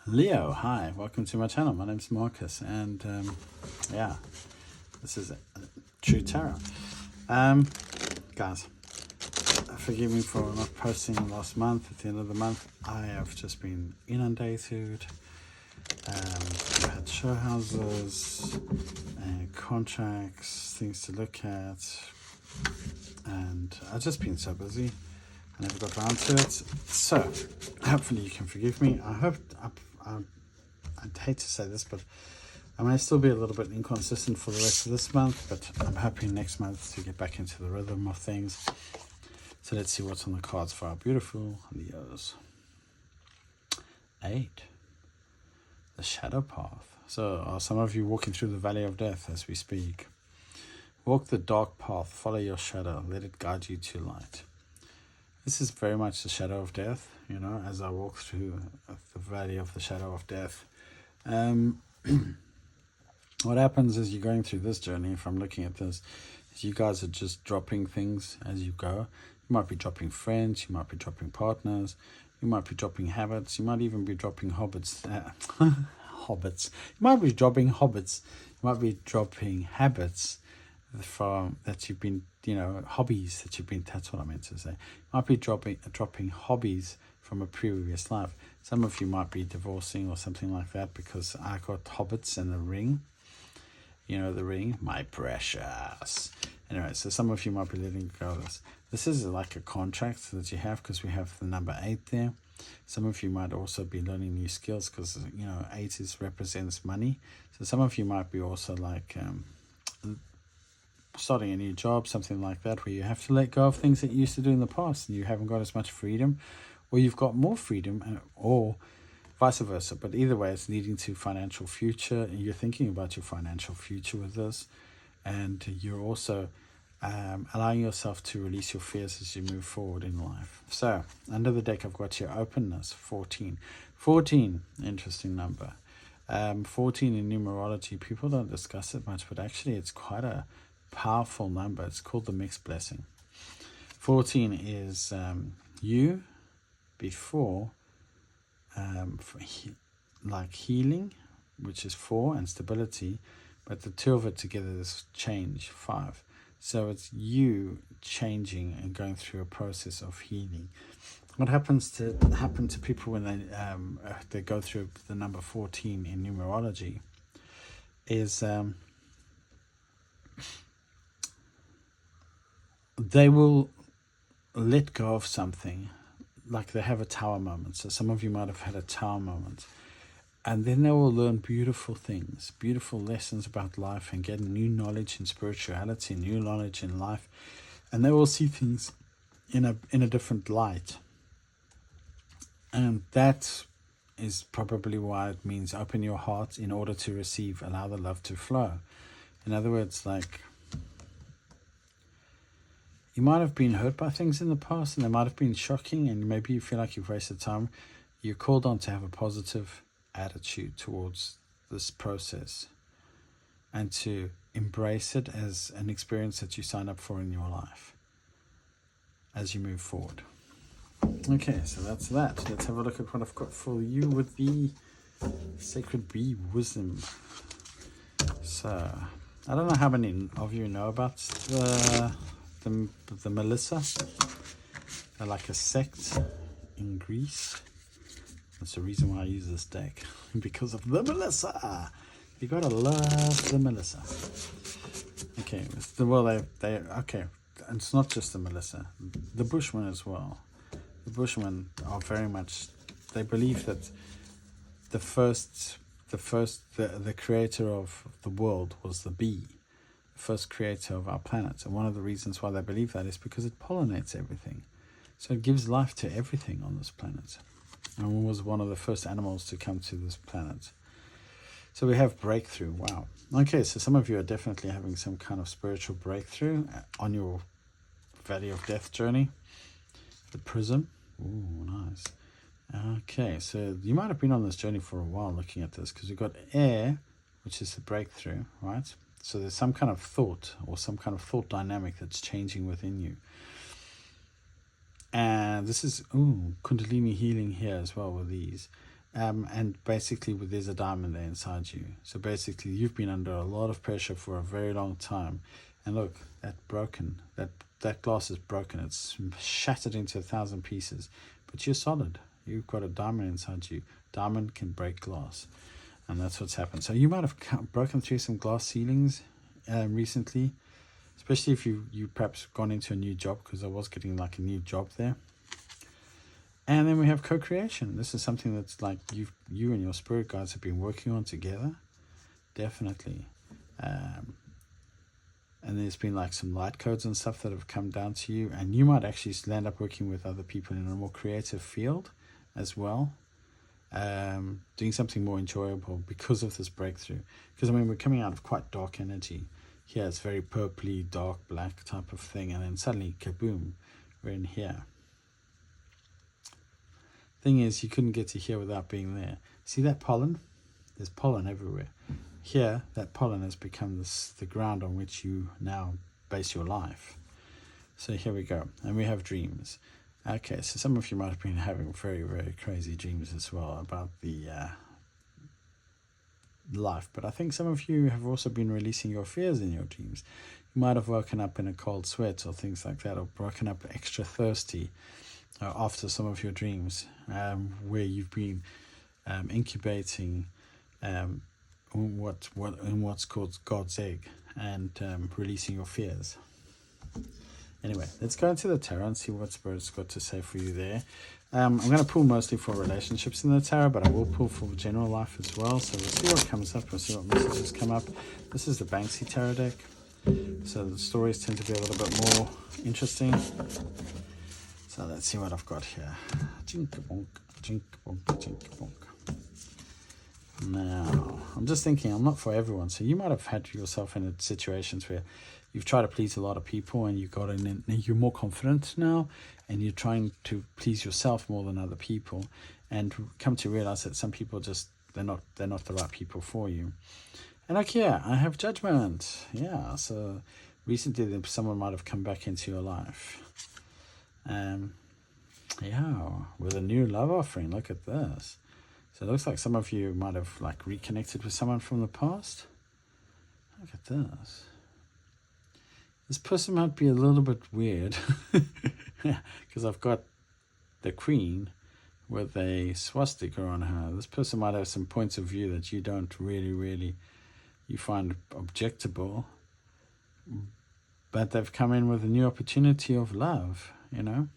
Leo, hi, welcome to my channel. My name's Marcus, and yeah, this is True Tarot. Guys, forgive me for not posting last month. At the end of the month, I have just been inundated. I've had show houses, contracts, things to look at, and I've just been so busy. I never got around to it. So, hopefully you can forgive me. I'd hate to say this, but I may still be a little bit inconsistent for the rest of this month, but I'm hoping next month to get back into the rhythm of things. So let's see what's on the cards for our beautiful Leos. 8. The Shadow Path. So are some of you walking through the Valley of Death as we speak? Walk the dark path, follow your shadow, let it guide you to light. This is very much the shadow of death, you know, as I walk through the Valley of the Shadow of Death. What happens as you're going through this journey, if I'm looking at this, is you guys are just dropping things as you go. You might be dropping friends, you might be dropping partners, you might be dropping habits, you might even be dropping hobbits. Hobbits. You might be dropping hobbits. You might be dropping habits from that you've been, hobbies that you've been, that's what I meant to say. You might be dropping hobbies from a previous life. Some of you might be divorcing or something like that, because I got hobbits and the ring. You know, the ring, my precious. Anyway, so some of you might be letting go of this. This is like a contract that you have, because we have the number 8 there. Some of you might also be learning new skills, because 8 represents money. So some of you might be also like starting a new job, something like that, where you have to let go of things that you used to do in the past and you haven't got as much freedom, or you've got more freedom, or vice versa. But either way, it's leading to financial future, and you're thinking about your financial future with this, and you're also allowing yourself to release your fears as you move forward in life. So under the deck, I've got your openness, 14. 14, interesting number. 14 in numerology, people don't discuss it much, but actually it's quite a powerful number. It's called the mixed blessing. 14 is you before like healing, which is 4, and stability, but the two of it together is change, 5. So it's you changing and going through a process of healing. What happen to people when they go through the number 14 in numerology is they will let go of something, like they have a tower moment. So some of you might have had a tower moment, and then they will learn beautiful things, beautiful lessons about life, and get new knowledge in spirituality, new knowledge in life, and they will see things in a different light. And that is probably why it means open your heart in order to receive, allow the love to flow. In other words, like, you might have been hurt by things in the past, and they might have been shocking, and maybe you feel like you've wasted time. You're called on to have a positive attitude towards this process, and to embrace it as an experience that you sign up for in your life as you move forward. Okay, so that's that. Let's have a look at what I've got for you with the Sacred Bee Wisdom. So, I don't know how many of you know about the Melissa. They're like a sect in Greece. That's the reason why I use this deck, because of the Melissa. You gotta love the Melissa. Okay, okay. And it's not just the Melissa, the Bushmen as well. The Bushmen are very much, they believe that the creator of the world was the bee, the first creator of our planet. And one of the reasons why they believe that is because it pollinates everything. So it gives life to everything on this planet, and was one of the first animals to come to this planet. So we have breakthrough. Wow. Okay, so some of you are definitely having some kind of spiritual breakthrough on your Valley of Death journey. The Prism. Ooh, nice. Okay, so you might have been on this journey for a while looking at this, because you've got air, which is the breakthrough, right? So there's some kind of thought, or some kind of thought dynamic that's changing within you. And this is Kundalini healing here as well with these. and basically there's a diamond there inside you. So basically you've been under a lot of pressure for a very long time, and look, that glass is broken. It's shattered into 1,000 pieces, but you're solid. You've got a diamond inside you. Diamond can break glass, and that's what's happened. So you might have broken through some glass ceilings recently, especially if you perhaps gone into a new job, because I was getting like a new job there. And then we have co-creation. This is something that's like you and your spirit guides have been working on together, definitely. And there's been like some light codes and stuff that have come down to you, and you might actually land up working with other people in a more creative field as well, doing something more enjoyable because of this breakthrough. Because I mean, we're coming out of quite dark energy. Here it's very purpley, dark, black type of thing, and then suddenly, kaboom, we're in here. Thing is, you couldn't get to here without being there. See that pollen? There's pollen everywhere. Here, that pollen has become the ground on which you now base your life. So here we go. And we have dreams. Okay, so some of you might have been having very, very crazy dreams as well about the life. But I think some of you have also been releasing your fears in your dreams. You might have woken up in a cold sweat or things like that, or woken up extra thirsty after some of your dreams, where you've been incubating what's called God's egg, and releasing your fears. Anyway, let's go into the tarot and see what Spirit's got to say for you there. I'm going to pull mostly for relationships in the tarot, but I will pull for general life as well. So we'll see what comes up. We'll see what messages come up. This is the Banksy Tarot deck. So the stories tend to be a little bit more interesting. So let's see what I've got here. Jink-a-bonk, jink-a-bonk, jink-a-bonk. Now, I'm just thinking, I'm not for everyone. So you might have had yourself in situations where you've tried to please a lot of people, and you got in, and you're more confident now, and you're trying to please yourself more than other people, and come to realize that some people just they're not the right people for you. And like, yeah, I have judgment. Yeah, so recently someone might have come back into your life. Yeah, with a new love offering. Look at this. So it looks like some of you might have like reconnected with someone from the past. Look at this. This person might be a little bit weird, because I've got the Queen with a swastika on her. This person might have some points of view that you don't really you find objectable, but they've come in with a new opportunity of love, you know.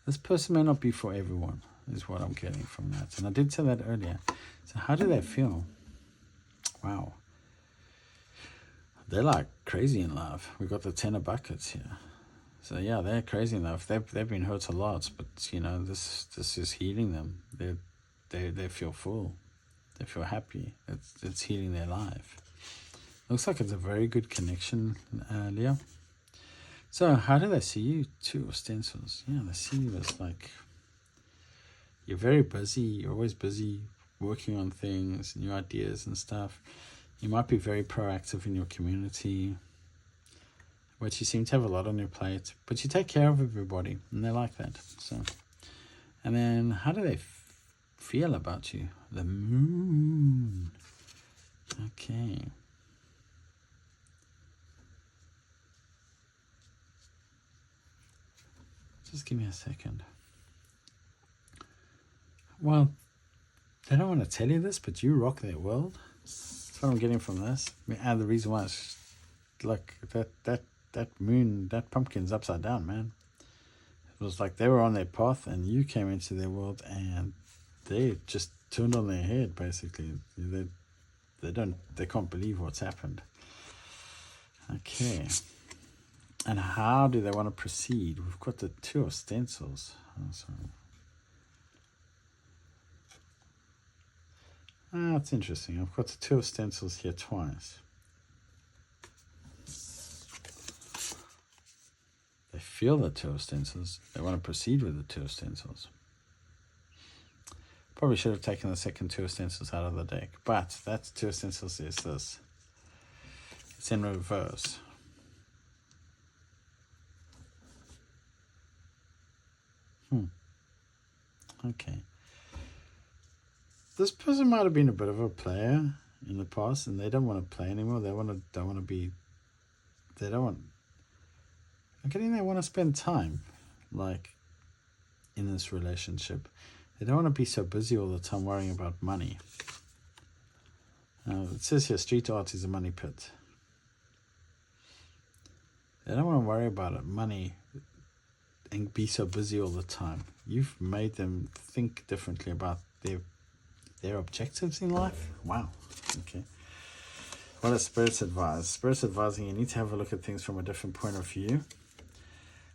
This person may not be for everyone, is what I'm getting from that. And I did say that earlier. So how do they feel? Wow. They're like crazy in love. We've got the 10 of buckets here. So yeah, they're crazy in love. They've been hurt a lot, but you know, this is healing them. They feel full. They feel happy. It's healing their life. Looks like it's a very good connection, Leo. So how do they see you? 2 of stencils. Yeah, they see you as like, you're very busy. You're always busy working on things, new ideas and stuff. You might be very proactive in your community, but you seem to have a lot on your plate. But you take care of everybody, and they like that. So, and then how do they feel about you? The Moon. Okay. Just give me a second. Well, they don't want to tell you this, but you rock their world. That's what I'm getting from this. And the reason why is, look, that moon, that pumpkin's upside down, man. It was like they were on their path, and you came into their world, and they just turned on their head. Basically, they can't believe what's happened. Okay. And how do they want to proceed? We've got the 2 of stencils. Oh, sorry. That's interesting. I've got the 2 of stencils here twice. They feel the 2 of stencils. They want to proceed with the 2 of stencils. Probably should have taken the second 2 of stencils out of the deck. But that 2 of stencils is this. It's in reverse. Okay. this person might have been a bit of a player in the past, and they don't want to play anymore. They don't want to be. They don't want. I'm getting they want to spend time, like, in this relationship. They don't want to be so busy all the time worrying about money. It says here, street art is a money pit. They don't want to worry about it, money, and be so busy all the time. You've made them think differently about their objectives in life. Wow. Okay. What does Spirit's advise? Spirit's advising you need to have a look at things from a different point of view.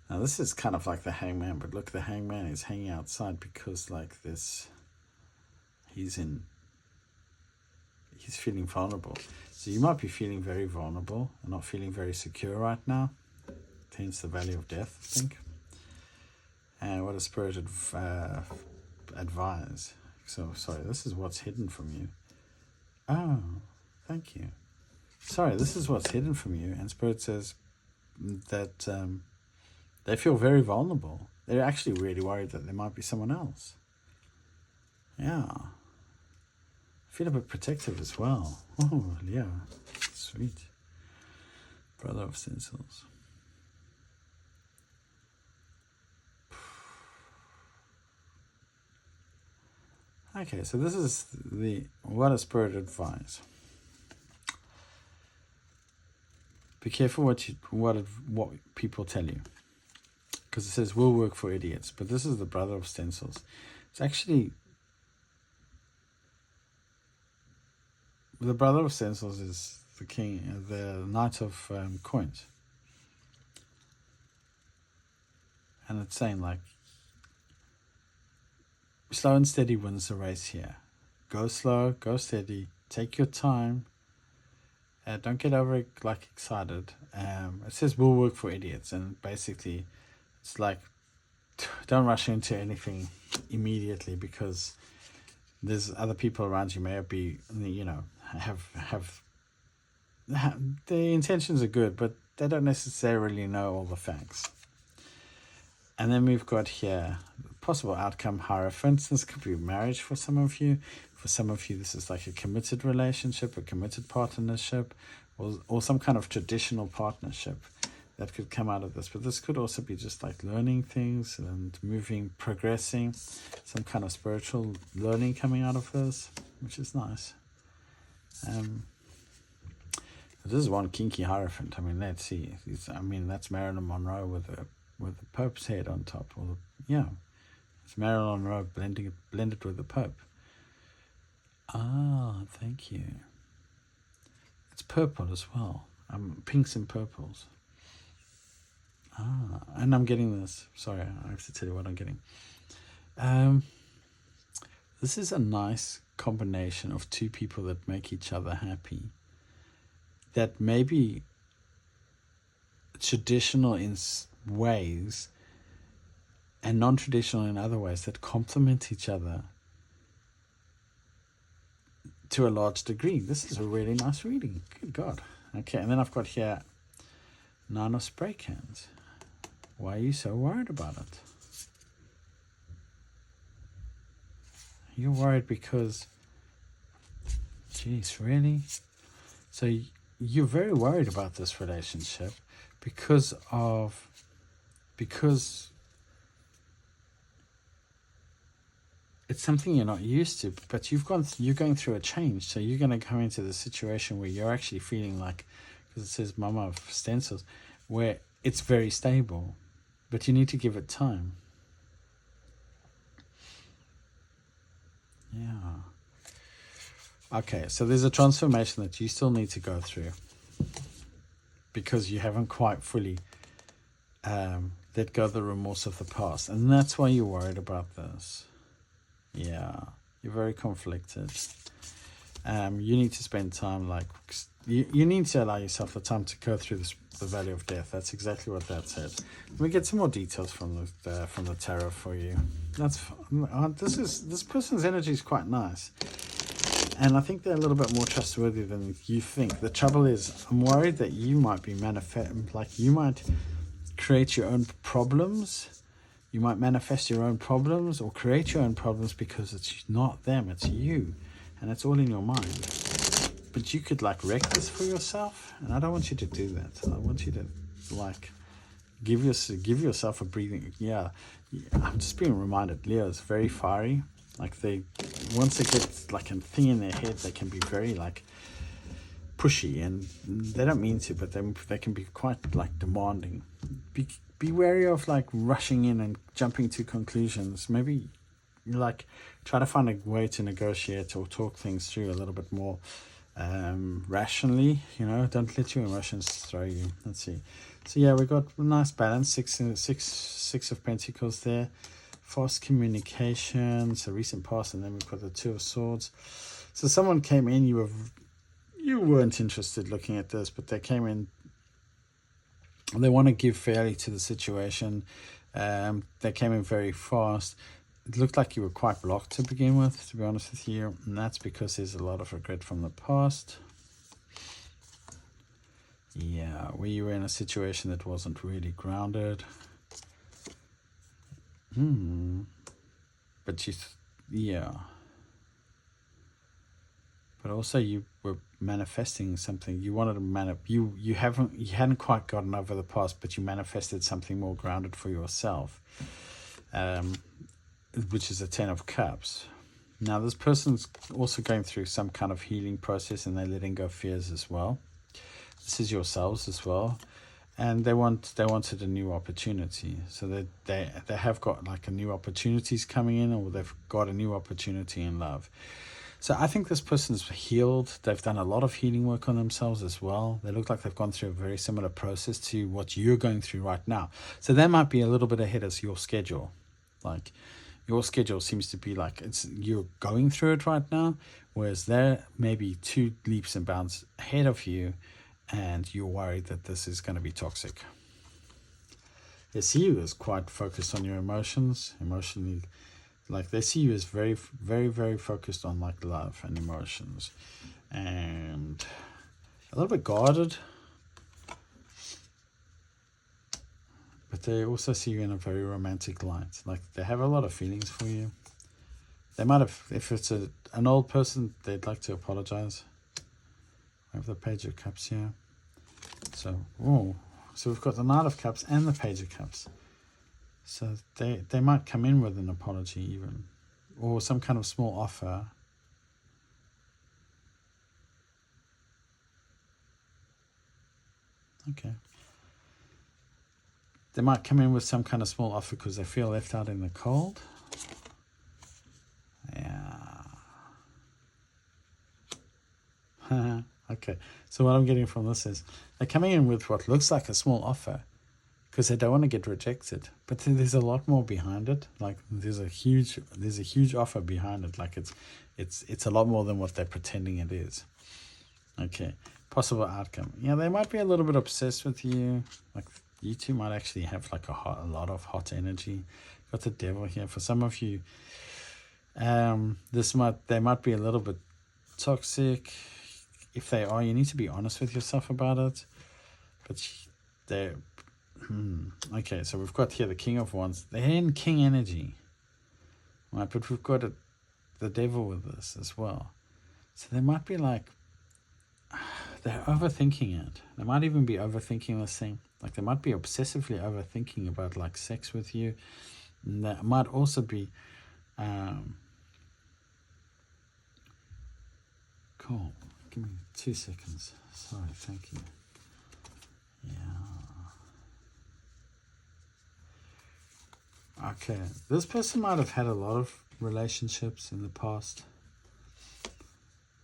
Now this is kind of like the hangman, but look, the hangman is hanging outside because like this, he's feeling vulnerable. So you might be feeling very vulnerable and not feeling very secure right now. Hence the valley of death, I think. And what does Spirit advise? So, sorry, this is what's hidden from you. Oh, thank you. Sorry, this is what's hidden from you. And Spirit says that they feel very vulnerable. They're actually really worried that there might be someone else. Yeah. Feel a bit protective as well. Oh, yeah. Sweet. Brother of Stencils. Okay, so this is what does Spirit advise? Be careful what people tell you, because it says will work for idiots, but this is the Brother of Stencils. It's actually the Brother of Stencils is the king, the Knight of Coins, and it's saying like, slow and steady wins the race here. Go slow, go steady, take your time. Don't get over excited. It says will work for idiots, and basically it's like don't rush into anything immediately, because there's other people around you may be, have the intentions are good, but they don't necessarily know all the facts. And then we've got here possible outcome Hierophant. This could be marriage for some of you. For some of you, this is like a committed relationship, a committed partnership, or some kind of traditional partnership that could come out of this. But this could also be just like learning things and moving, progressing, some kind of spiritual learning coming out of this, which is nice. This is one kinky Hierophant. I mean, let's see. That's Marilyn Monroe with the Pope's head on top. It's Marilyn Monroe blended with the Pope. Ah, thank you. It's purple as well. Pinks and purples. Ah, and I'm getting this. Sorry, I have to tell you what I'm getting. This is a nice combination of two people that make each other happy. That may be traditional in ways and non-traditional in other ways, that complement each other to a large degree. This is a really nice reading. Good God. Okay, and then I've got here 9 of spray cans. Why are you so worried about it? You're worried because, geez, really? So you're very worried about this relationship because it's something you're not used to, but you're going through a change. So you're going to come into the situation where you're actually feeling like, because it says Mama of Stencils, where it's very stable, but you need to give it time. Yeah. Okay, so there's a transformation that you still need to go through because you haven't quite fully let go of the remorse of the past. And that's why you're worried about this. Yeah, you're very conflicted. You need to spend time, you need to allow yourself the time to go through the valley of death. That's exactly what that said. Let me get some more details from the tarot for you. This person's energy is quite nice, and I think they're a little bit more trustworthy than you think. The trouble is, I'm worried that you might be you might create your own problems You might manifest your own problems or create your own problems because it's not them, it's you. And it's all in your mind. But you could like wreck this for yourself. And I don't want you to do that. I want you to like give yourself a breathing. Yeah, I'm just being reminded. Leo is very fiery. Like once they get like a thing in their head, they can be very like pushy, and they don't mean to, but they can be quite like demanding. Be wary of like rushing in and jumping to conclusions. Maybe like try to find a way to negotiate or talk things through a little bit more rationally. Don't let your emotions throw you. Let's see. So yeah, we got a nice balance. Six of Pentacles there. Fast communication, so recent past, and then we've got the Two of Swords. So someone came in, you weren't interested looking at this, but they came in, they want to give fairly to the situation. They came in very fast. It looked like you were quite blocked to begin with, to be honest with you, and that's because there's a lot of regret from the past. Yeah, where you were in a situation that wasn't really grounded. But yeah. But also you were manifesting something. You wanted to you hadn't quite gotten over the past, but you manifested something more grounded for yourself. Which is a 10 of Cups. Now this person's also going through some kind of healing process, and they're letting go fears as well. This is yourselves as well. And they wanted a new opportunity. So they have got like a new opportunities coming in, or they've got a new opportunity in love. So I think this person's healed. They've done a lot of healing work on themselves as well. They look like they've gone through a very similar process to what you're going through right now. So they might be a little bit ahead of your schedule. Like your schedule seems to be like you're going through it right now, whereas they're maybe 2 leaps and bounds ahead of you, and you're worried that this is going to be toxic. They see you as quite focused on your emotions, emotionally. Like they see you as very, very, very focused on like love and emotions, and a little bit guarded. But they also see you in a very romantic light. Like they have a lot of feelings for you. They might have, if it's an old person, they'd like to apologize. I have the Page of Cups here. So we've got the Knight of Cups and the Page of Cups. So they might come in with an apology even, or some kind of small offer. Okay. They might come in with some kind of small offer because they feel left out in the cold. Yeah. Okay. So what I'm getting from this is they're coming in with what looks like a small offer because they don't want to get rejected. But there's a lot more behind it. Like there's a huge offer behind it. Like it's a lot more than what they're pretending it is. Okay. Possible outcome. Yeah, they might be a little bit obsessed with you. Like you two might actually have like a lot of hot energy. Got the Devil here. For some of you, they might be a little bit toxic. If they are, you need to be honest with yourself about it. But they're okay. So we've got here the King of Wands. They're in King energy, right? But we've got the Devil with this as well. So they might be like they're overthinking it. They might even be overthinking this thing. Like they might be obsessively overthinking about like sex with you. And that might also be cool. Give me 2 seconds. Sorry, thank you. Yeah. Okay. This person might have had a lot of relationships in the past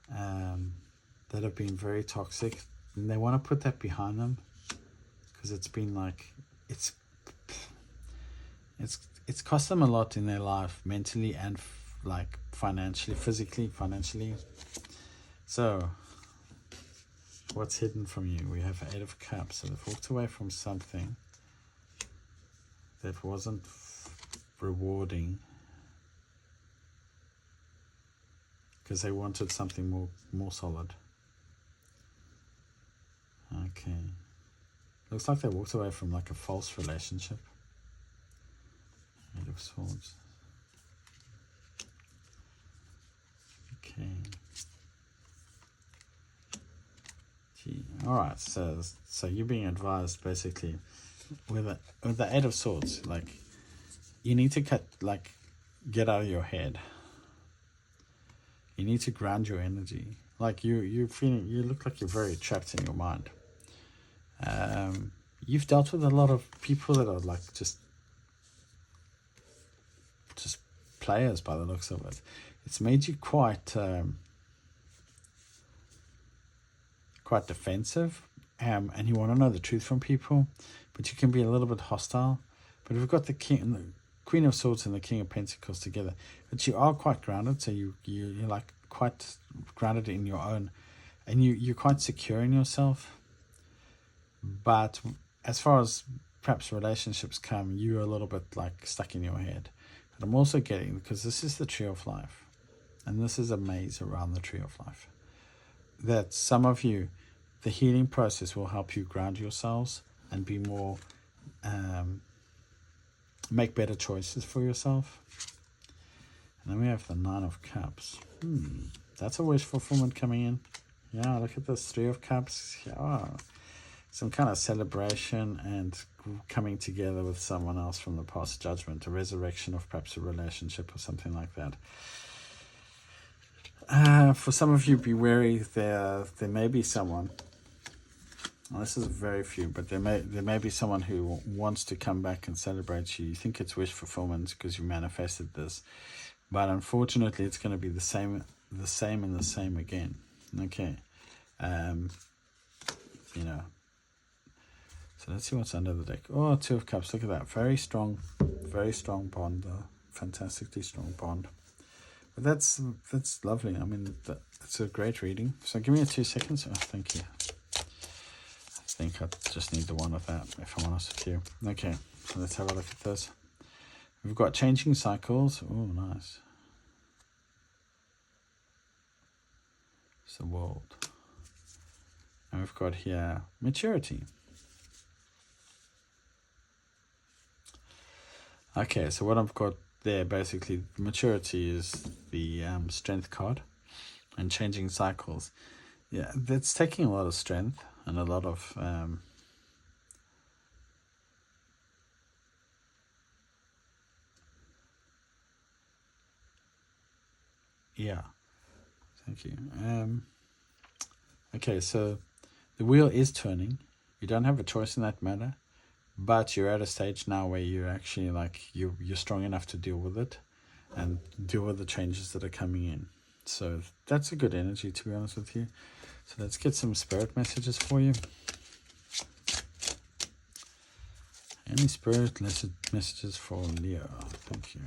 that have been very toxic, and they want to put that behind them because it's been like it's cost them a lot in their life, mentally and like financially. So what's hidden from you? We have 8 of Cups. So they've walked away from something that wasn't rewarding because they wanted something more solid. Okay. Looks like they walked away from like a false relationship. Eight of Swords. Okay. Gee. All right. So you're being advised basically with the Eight of Swords, like you need to get out of your head. You need to ground your energy. Like you look like you're very trapped in your mind. You've dealt with a lot of people that are like just players by the looks of it. It's made you quite defensive, and you want to know the truth from people, but you can be a little bit hostile. But we've got the Queen of Swords and the King of Pentacles together, but you are quite grounded. So you're like quite grounded in your own, and you're quite secure in yourself. But as far as perhaps relationships come, you're a little bit like stuck in your head. But I'm also getting, because this is the Tree of Life, and this is a maze around the Tree of Life, that some of you, the healing process will help you ground yourselves and be more, make better choices for yourself. And then we have the Nine of Cups. That's a wish fulfillment coming in. Yeah, look at this, Three of Cups. Yeah, some kind of celebration and coming together with someone else from the past, judgment, a resurrection of perhaps a relationship or something like that. For some of you, be wary. There may be someone. Well, this is very few, but there may be someone who wants to come back and celebrate you. You think it's wish fulfillment because you manifested this, but unfortunately, it's going to be the same and the same again. Okay, So let's see what's under the deck. Oh, Two of Cups. Look at that. Very strong bond. Fantastically strong bond. But that's lovely. I mean, that's a great reading. So give me 2 seconds. Oh, thank you. I think I just need the one of that, if I'm honest with you. Okay, so let's have a look at this. We've got changing cycles. Oh, nice. It's the World. And we've got here maturity. Okay, so what I've got there, basically, maturity is the strength card, and changing cycles. Yeah, that's taking a lot of strength and a lot of yeah, thank you. Okay, so the wheel is turning. You don't have a choice in that matter. But you're at a stage now where you're actually you're strong enough to deal with it and deal with the changes that are coming in. So that's a good energy, to be honest with you. So let's get some spirit messages for you. Any spirit messages for Leo? Thank you.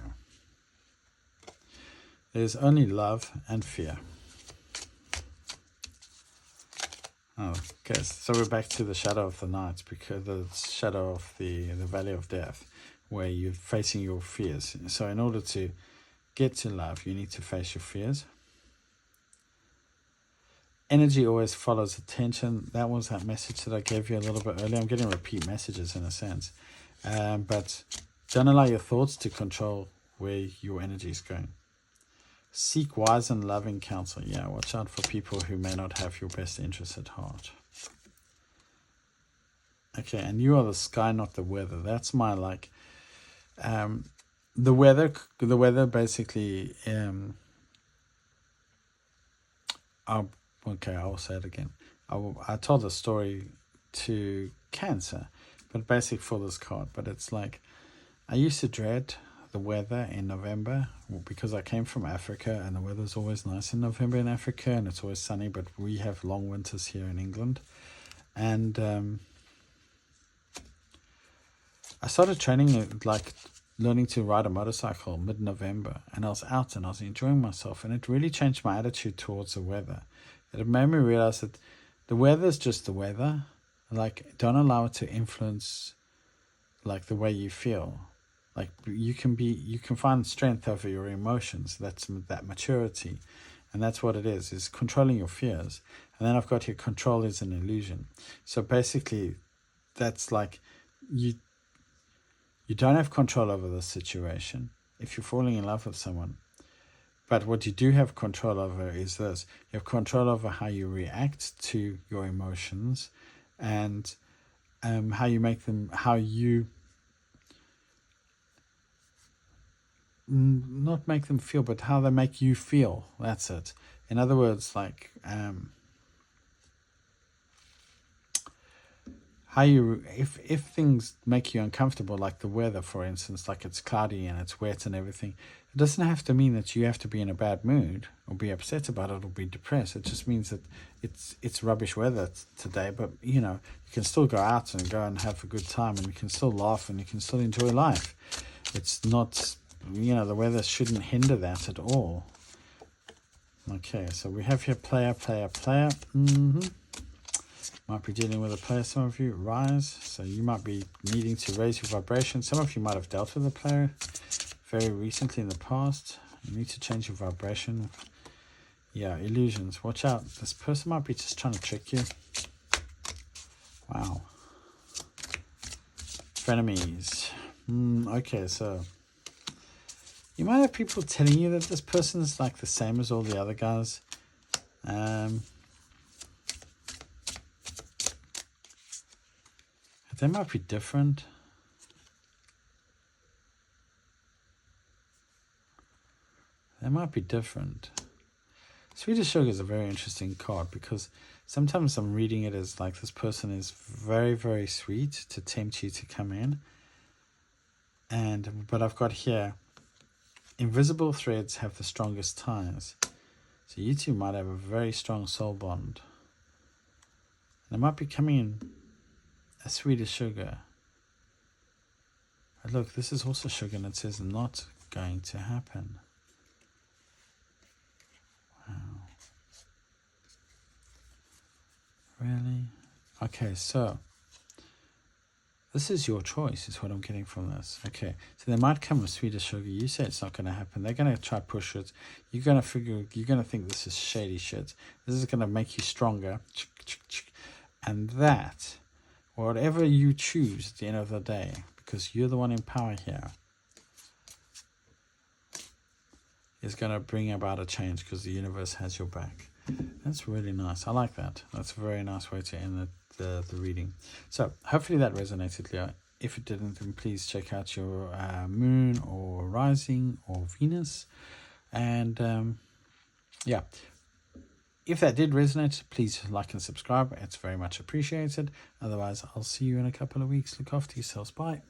There's only love and fear. Oh, okay, so we're back to the shadow of the night, because the shadow of the valley of death, where you're facing your fears. So in order to get to love, you need to face your fears. Energy always follows attention. That was that message that I gave you a little bit earlier. I'm getting repeat messages in a sense. But don't allow your thoughts to control where your energy is going. Seek wise and loving counsel. Yeah, watch out for people who may not have your best interests at heart. Okay, and you are the sky, not the weather. That's my the weather basically. Okay, I will say it again. I told the story to Cancer, but basic for this card. But it's like, I used to dread the weather in November because I came from Africa, and the weather's always nice in November in Africa, and it's always sunny, but we have long winters here in England. And I started training, learning to ride a motorcycle mid-November, and I was out and I was enjoying myself, and it really changed my attitude towards the weather. It made me realize that the weather is just the weather. Don't allow it to influence the way you feel. You can find strength over your emotions. That's that maturity, and that's what it is controlling your fears. And then I've got here, control is an illusion. So basically, that's you You don't have control over the situation if you're falling in love with someone. But what you do have control over is this. You have control over how you react to your emotions, and how you make them, how you not make them feel, but how they make you feel. That's it. In other words, like how you, if things make you uncomfortable, like the weather, for instance, like it's cloudy and it's wet and everything, it doesn't have to mean that you have to be in a bad mood or be upset about it or be depressed. It just means that it's rubbish weather today, but you can still go out and have a good time, and you can still laugh and you can still enjoy life. It's not, the weather shouldn't hinder that at all. Okay, so we have here player. Might be dealing with a player, some of you. Rise, so you might be needing to raise your vibration. Some of you might have dealt with a player very recently in the past. You need to change your vibration. Yeah, illusions. Watch out. This person might be just trying to trick you. Wow. Frenemies. Okay, so you might have people telling you that this person is like the same as all the other guys. They might be different. They might be different. Swedish Sugar is a very interesting card because sometimes I'm reading it as like this person is very, very sweet to tempt you to come in. But I've got here, invisible threads have the strongest ties. So you two might have a very strong soul bond. And it might be coming in a Swedish Sugar. But look, this is also sugar and it says not going to happen. Wow. Really? Okay, so this is your choice, is what I'm getting from this. Okay, so they might come with Swedish Sugar. You say it's not going to happen. They're going to try to push it. You're going to think this is shady shit. This is going to make you stronger. And that, whatever you choose at the end of the day, because you're the one in power here, is going to bring about a change because the universe has your back. That's really nice. I like that. That's a very nice way to end the reading. So hopefully that resonated, Leo. If it didn't, then please check out your moon or rising or Venus. And yeah, if that did resonate, please like and subscribe. It's very much appreciated. Otherwise, I'll see you in a couple of weeks. Look after yourselves. Bye.